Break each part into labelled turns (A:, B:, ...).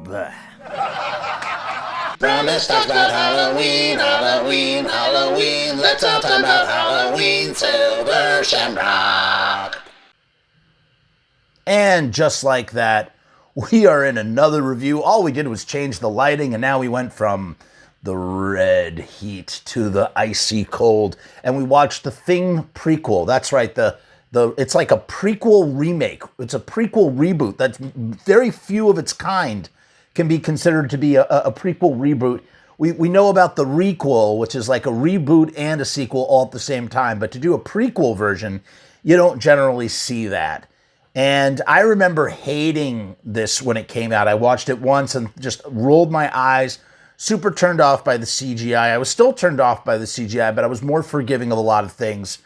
A: Blech.
B: Frumess talks about Halloween, Halloween, Halloween. Let's all talk about Halloween, Silver Shamrock.
A: And just like that, we are in another review. All we did was change the lighting, and now we went from the red heat to the icy cold, and we watched The Thing prequel. That's right, it's like a prequel remake. It's a prequel reboot. That's very few of its kind can be considered to be a prequel reboot. We know about the requel, which is like a reboot and a sequel all at the same time, but to do a prequel version, you don't generally see that. And I remember hating this when it came out. I watched it once and just rolled my eyes, super turned off by the CGI. I was still turned off by the CGI, but I was more forgiving of a lot of things.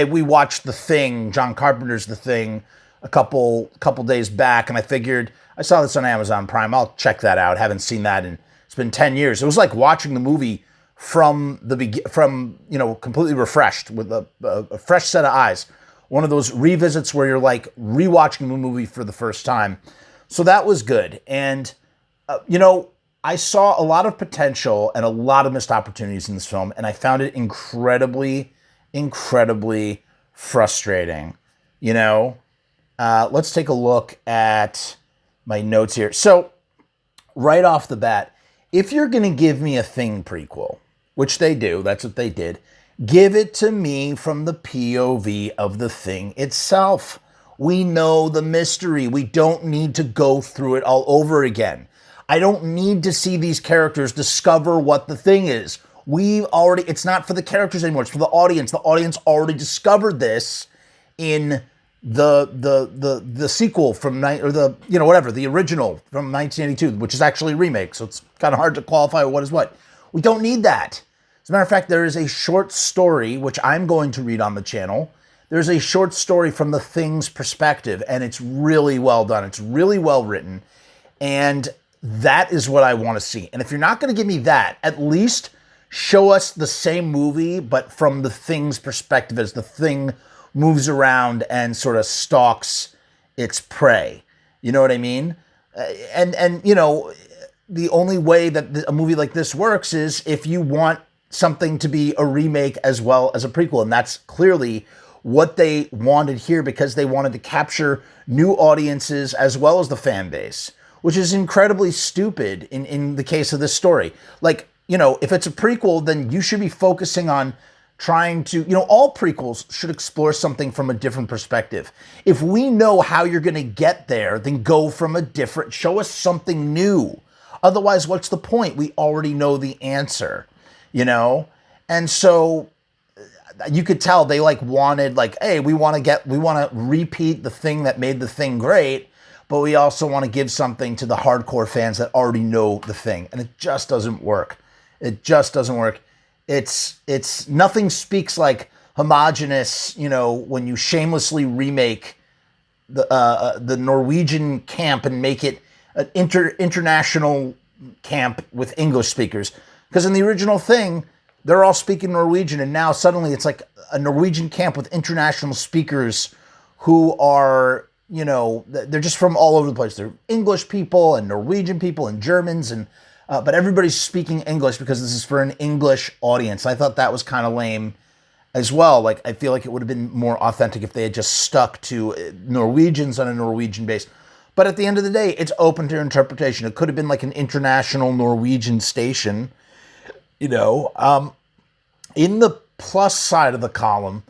A: We watched The Thing, John Carpenter's The Thing, a couple days back, and I figured, I saw this on Amazon Prime, I'll check that out. Haven't seen that in, it's been 10 years. It was like watching the movie from completely refreshed with a fresh set of eyes. One of those revisits where you're like rewatching the movie for the first time. So that was good. And, I saw a lot of potential and a lot of missed opportunities in this film, and I found it incredibly, incredibly frustrating. Let's take a look at my notes here. So, right off the bat, if you're going to give me a Thing prequel, which they do, that's what they did, give it to me from the POV of the Thing itself. We know the mystery. We don't need to go through it all over again. I don't need to see these characters discover what the Thing is. It's not for the characters anymore. It's for the audience. The audience already discovered this in the sequel the original from 1982, which is actually a remake. So it's kind of hard to qualify what is what. We don't need that. As a matter of fact, there is a short story, which I'm going to read on the channel. There's a short story from the Thing's perspective, and it's really well done. It's really well written. And that is what I want to see. And if you're not going to give me that, at least show us the same movie, but from the Thing's perspective as the Thing moves around and sort of stalks its prey. You know what I mean? The only way that a movie like this works is if you want something to be a remake as well as a prequel. And that's clearly what they wanted here, because they wanted to capture new audiences as well as the fan base, which is incredibly stupid in the case of this story. Like, if it's a prequel, then you should be focusing on trying to, all prequels should explore something from a different perspective. If we know how you're going to get there, then go from show us something new. Otherwise, what's the point? We already know the answer, And so you could tell they wanted hey, we want to repeat the Thing that made the Thing great, but we also want to give something to the hardcore fans that already know the Thing. And it just doesn't work. It just doesn't work. It's nothing speaks like homogenous, when you shamelessly remake the Norwegian camp and make it an international camp with English speakers. Because in the original Thing, they're all speaking Norwegian, and now suddenly it's like a Norwegian camp with international speakers who are, they're just from all over the place. They're English people and Norwegian people and Germans, and but everybody's speaking English because this is for an English audience. I thought that was kind of lame as well. I feel like it would have been more authentic if they had just stuck to Norwegians on a Norwegian base. But at the end of the day, it's open to interpretation. It could have been like an international Norwegian station, In the plus side of the column,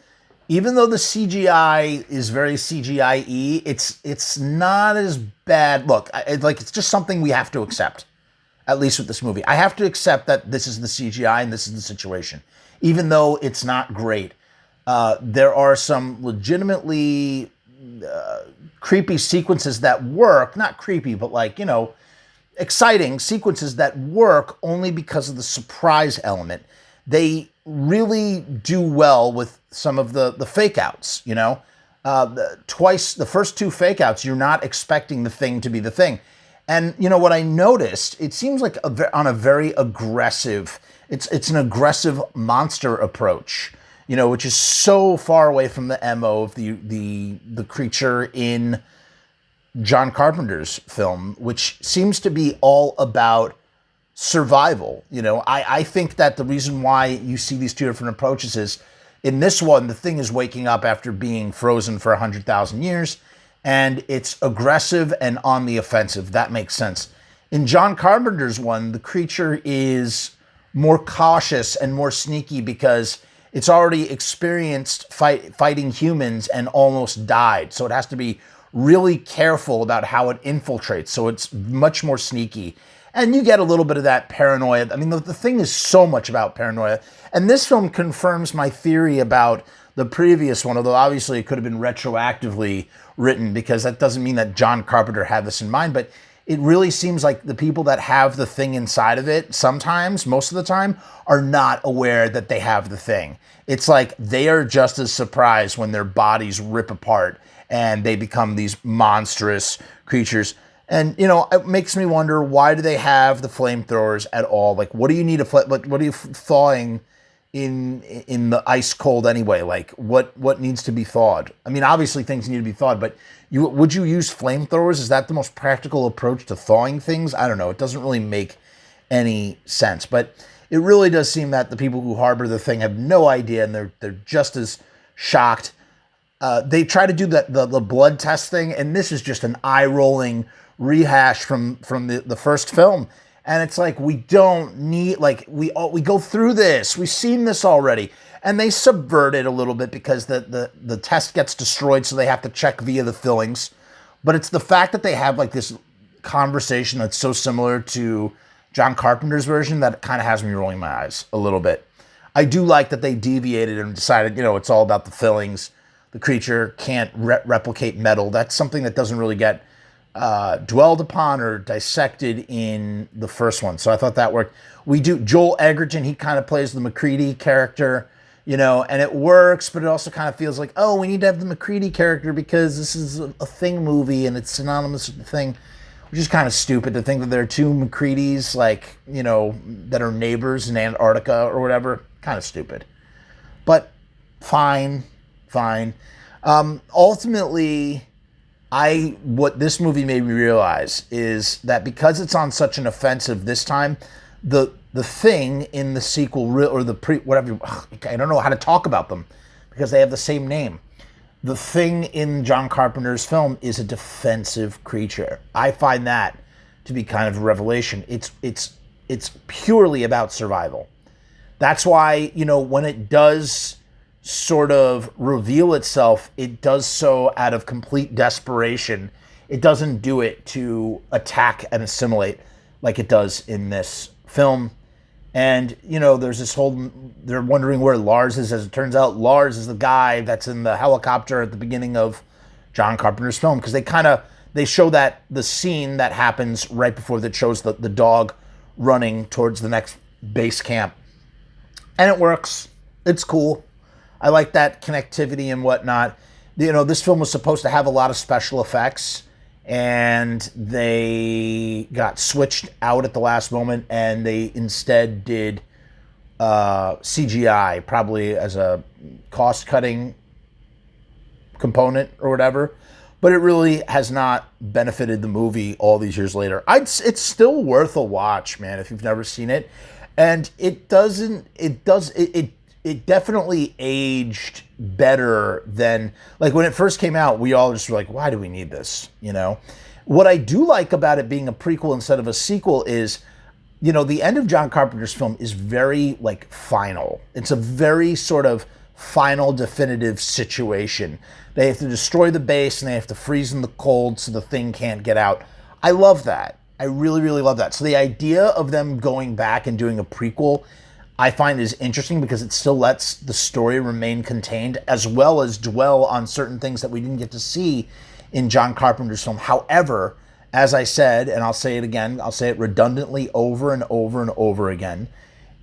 A: even though the CGI is very CGI-y, it's not as bad. Look, it's just something we have to accept, at least with this movie. I have to accept that this is the CGI and this is the situation, even though it's not great. There are some legitimately creepy sequences that work. Not creepy, but exciting sequences that work only because of the surprise element. They really do well with some of the fake outs, the first two fake outs, you're not expecting the Thing to be the Thing. And what I noticed, it seems like on a very aggressive, it's an aggressive monster approach, which is so far away from the MO of the creature in John Carpenter's film, which seems to be all about survival. I think that the reason why you see these two different approaches is, in this one, the thing is waking up after being frozen for 100,000 years, and it's aggressive and on the offensive. That makes sense. In John Carpenter's one, the creature is more cautious and more sneaky because it's already experienced fighting humans and almost died. So it has to be really careful about how it infiltrates. So it's much more sneaky. And you get a little bit of that paranoia. I mean, the thing is so much about paranoia. And this film confirms my theory about the previous one, although obviously it could have been retroactively written, because that doesn't mean that John Carpenter had this in mind. But it really seems like the people that have the thing inside of it, sometimes, most of the time, are not aware that they have the thing. It's like they are just as surprised when their bodies rip apart and they become these monstrous creatures. And, it makes me wonder, why do they have the flamethrowers at all? Like, what do you need what are you thawing in the ice cold anyway? Like, what needs to be thawed? I mean, obviously things need to be thawed, but would you use flamethrowers? Is that the most practical approach to thawing things? I don't know. It doesn't really make any sense, but it really does seem that the people who harbor the thing have no idea, and they're just as shocked. They try to do the blood test thing, and this is just an eye-rolling rehash from the first film. And it's like, we don't need, like, we go through this. We've seen this already. And they subvert it a little bit because the test gets destroyed, so they have to check via the fillings. But it's the fact that they have like this conversation that's so similar to John Carpenter's version that kind of has me rolling my eyes a little bit. I do like that they deviated and decided, it's all about the fillings. The creature can't replicate metal. That's something that doesn't really get dwelled upon or dissected in the first one. So I thought that worked. Joel Edgerton, he kind of plays the MacReady character, and it works, but it also kind of feels like, oh, we need to have the MacReady character because this is a Thing movie and it's synonymous with the Thing, which is kind of stupid to think that there are two MacReadys, like, that are neighbors in Antarctica or whatever. Kind of stupid. But fine. Ultimately, what this movie made me realize is that because it's on such an offensive this time, the Thing in the sequel, or the whatever, I don't know how to talk about them because they have the same name. The Thing in John Carpenter's film is a defensive creature. I find that to be kind of a revelation. It's purely about survival. That's why, when it does sort of reveal itself, it does so out of complete desperation. It doesn't do it to attack and assimilate like it does in this film. And, there's this whole, they're wondering where Lars is. As it turns out, Lars is the guy that's in the helicopter at the beginning of John Carpenter's film, because they show that the scene that happens right before that shows the dog running towards the next base camp. And it works. It's cool. I like that connectivity and whatnot. This film was supposed to have a lot of special effects, and they got switched out at the last moment, and they instead did CGI, probably as a cost-cutting component or whatever. But it really has not benefited the movie all these years later. It's still worth a watch, man, if you've never seen it. And it definitely aged better than, like, when it first came out, we all just were like, why do we need this? What I do like about it being a prequel instead of a sequel is, the end of John Carpenter's film is very, like, final. It's a very sort of final, definitive situation. They have to destroy the base and they have to freeze in the cold so the Thing can't get out. I love that. I really, really love that. So the idea of them going back and doing a prequel, I find is interesting because it still lets the story remain contained, as well as dwell on certain things that we didn't get to see in John Carpenter's film. However, as I said, and I'll say it again, I'll say it redundantly over and over and over again,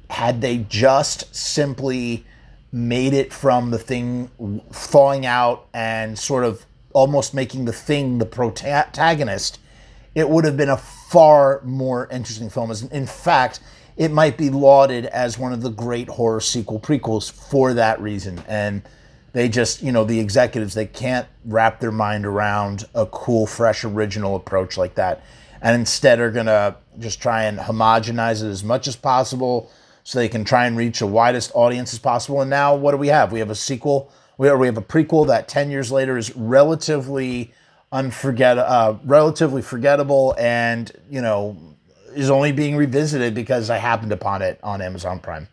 A: had they just simply made it from the Thing thawing out and sort of almost making the Thing the protagonist, it would have been a far more interesting film. In fact, it might be lauded as one of the great horror sequel prequels for that reason. And they just, the executives, they can't wrap their mind around a cool, fresh, original approach like that. And instead are going to just try and homogenize it as much as possible so they can try and reach the widest audience as possible. And now what do we have? We have a sequel. We have a prequel that 10 years later is relatively forgettable and, is only being revisited because I happened upon it on Amazon Prime.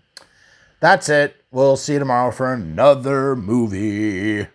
A: That's it. We'll see you tomorrow for another movie.